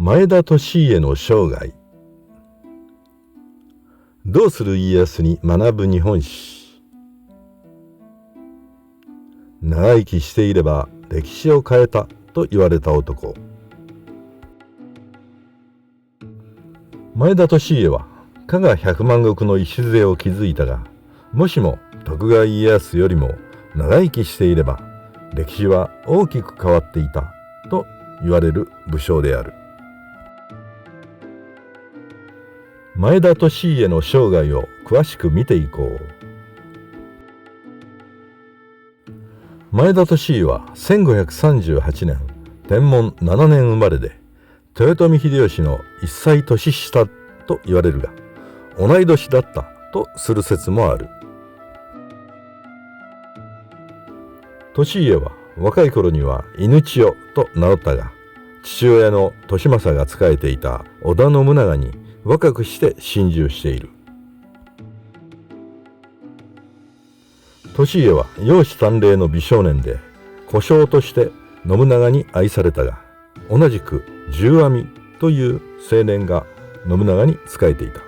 前田利家の生涯。どうする家康に学ぶ日本史。長生きしていれば歴史を変えたと言われた男。前田利家は加賀百万石の礎を築いたが、もしも徳川家康よりも長生きしていれば歴史は大きく変わっていたと言われる武将である。前田利家の生涯を詳しく見ていこう。前田利家は1538年天文7年生まれで、豊臣秀吉の1歳年下と言われるが、同い年だったとする説もある。利家は若い頃には犬千代と名乗ったが、父親の利政が仕えていた織田信長に若くして心中している。利家は容姿端麗の美少年で、小姓として信長に愛されたが、同じく重阿弥という青年が信長に仕えていた。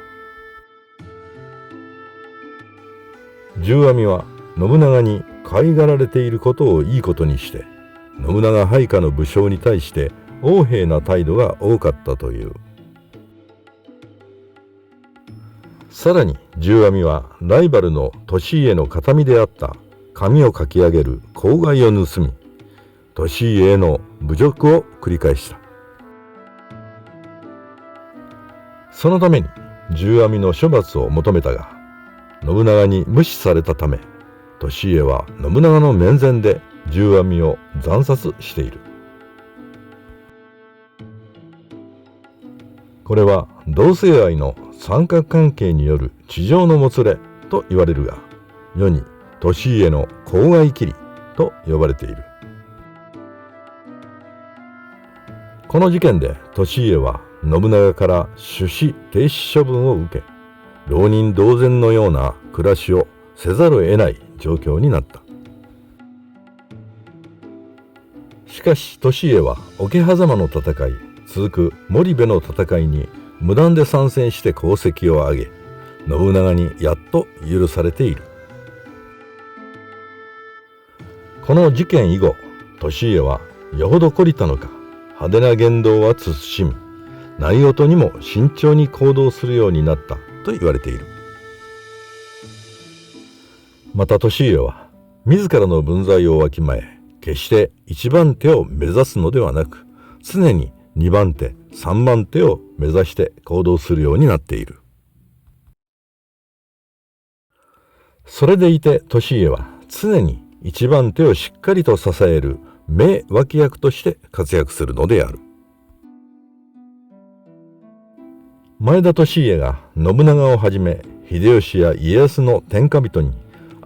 重阿弥は信長に可愛がられていることをいいことにして、信長配下の武将に対して横柄な態度が多かったという。さらに重阿弥はライバルの利家の形見であった髪をかき上げる口外を盗み、利家への侮辱を繰り返した。そのために重阿弥の処罰を求めたが、信長に無視されたため、利家は信長の面前で重阿弥を惨殺している。これは同性愛の三角関係による地上のもつれと言われるが、世に利家の口外切りと呼ばれている。この事件で利家は信長から守死停止処分を受け、浪人同然のような暮らしをせざるを得ない状況になった。しかし利家は桶狭間の戦い、続く守部の戦いに無断で参戦して功績を上げ、信長にやっと許されている。この事件以後、利家はよほど懲りたのか、派手な言動は慎み、何事にも慎重に行動するようになったと言われている。また利家は自らの分際をわきまえ、決して一番手を目指すのではなく、常に2番手、3番手を目指して行動するようになっている。それでいて利家は常に1番手をしっかりと支える名脇役として活躍するのである。前田利家が信長をはじめ秀吉や家康の天下人に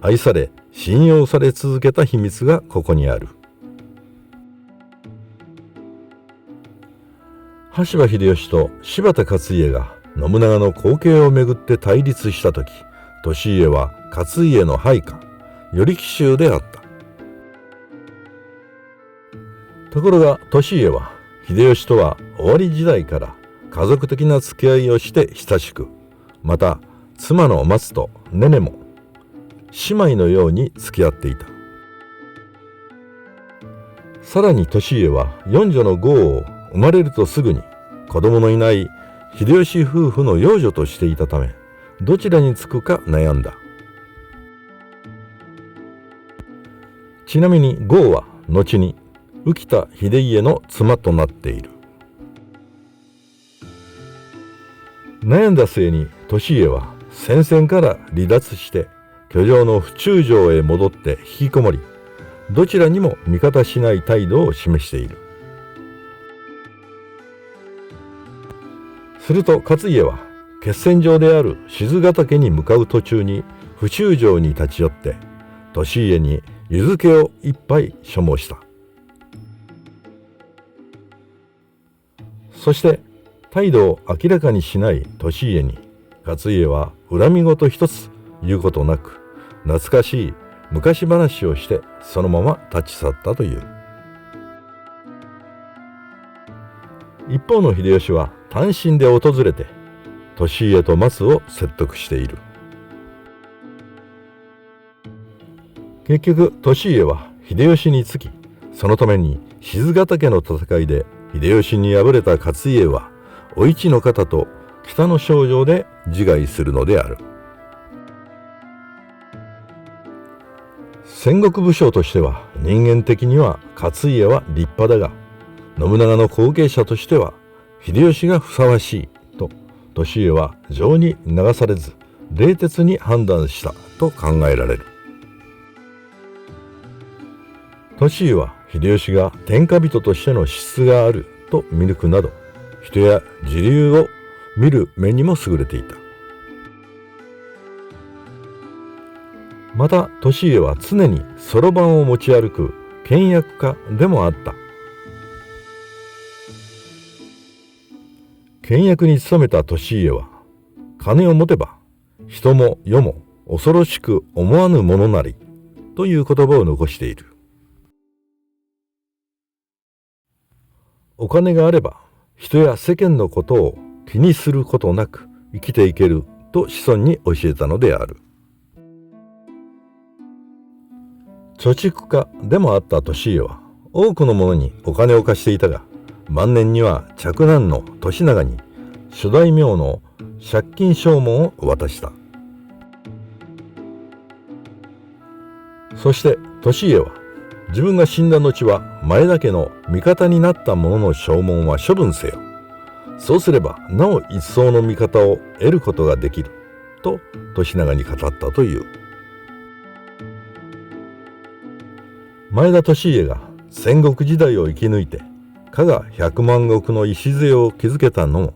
愛され信用され続けた秘密がここにある。羽柴秀吉と柴田勝家が信長の後継をめぐって対立したとき、利家は勝家の配下、与力衆であった。ところが利家は秀吉とは尾張時代から家族的な付き合いをして親しく、また妻の松とねねも姉妹のように付き合っていた。さらに利家は四女の郷を生まれるとすぐに子供のいない秀吉夫婦の養女としていたため、どちらにつくか悩んだ。ちなみに郷は後に浮田秀家の妻となっている。悩んだ末に利家は戦線から離脱して居城の府中城へ戻って引きこもり、どちらにも味方しない態度を示している。すると勝家は決戦場である賤ヶ岳に向かう途中に府中城に立ち寄って利家に湯漬けを一杯所望した。そして態度を明らかにしない利家に勝家は恨み言一つ言うことなく、懐かしい昔話をしてそのまま立ち去ったという。一方の秀吉は単身で訪れて利家と松を説得している。結局利家は秀吉につき、そのために賤ヶ岳の戦いで秀吉に敗れた勝家はお市の方と北の少女で自害するのである。戦国武将としては人間的には勝家は立派だが、信長の後継者としては秀吉がふさわしいと利家は情に流されず冷徹に判断したと考えられる。利家は秀吉が天下人としての資質があると見抜くなど、人や時流を見る目にも優れていた。また利家は常にそろばんを持ち歩く倹約家でもあった。倹約に努めた利家は、金を持てば人も世も恐ろしく思わぬものなりという言葉を残している。お金があれば人や世間のことを気にすることなく生きていけると子孫に教えたのである。貯蓄家でもあった利家は多くの者にお金を貸していたが、晩年には嫡男の利長に諸大名の借金証文を渡した。そして利家は自分が死んだ後は前田家の味方になった者の証文は処分せよ。そうすればなお一層の味方を得ることができると利長に語ったという。前田利家が戦国時代を生き抜いて加賀百万石の礎を築けたのも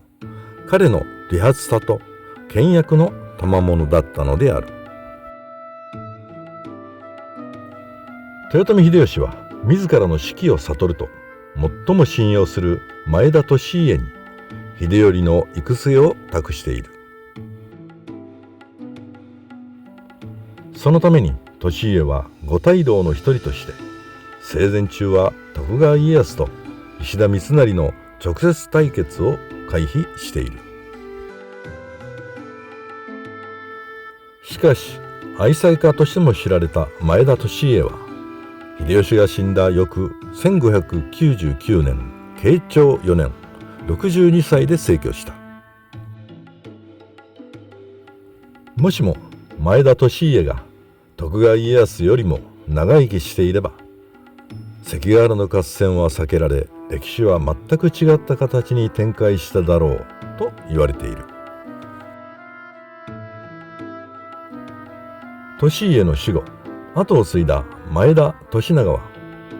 彼の利発さと倹約の賜物だったのである。豊臣秀吉は自らの死期を悟ると最も信用する前田利家に秀頼の行く末を託している。そのために利家は五大老の一人として生前中は徳川家康と石田三成の直接対決を回避している。しかし愛妻家としても知られた前田利家は秀吉が死んだ翌1599年慶長4年62歳で逝去した。もしも前田利家が徳川家康よりも長生きしていれば、関ヶ原の合戦は避けられ、歴史は全く違った形に展開しただろうと言われている。利家の死後、後を継いだ前田利長は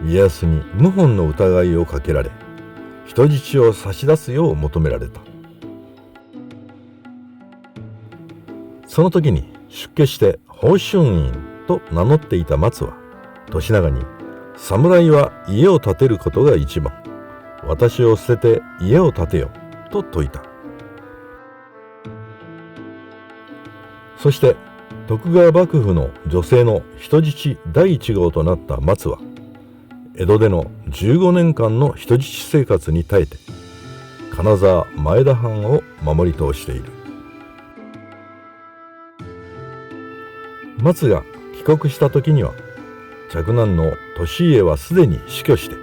家康に謀反の疑いをかけられ、人質を差し出すよう求められた。その時に出家して宝春院と名乗っていた松は利長に、侍は家を建てることが一番、私を捨てて家を建てよと説いた。そして徳川幕府の女性の人質第1号となった松は江戸での15年間の人質生活に耐えて金沢前田藩を守り通している。松が帰国した時には嫡男の利家はすでに死去して、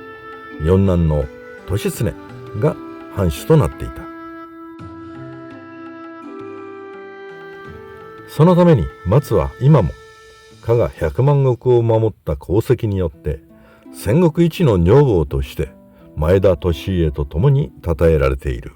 四男の利常が藩主となっていた。そのために松は今も加賀百万石を守った功績によって戦国一の女房として前田利家と共に称えられている。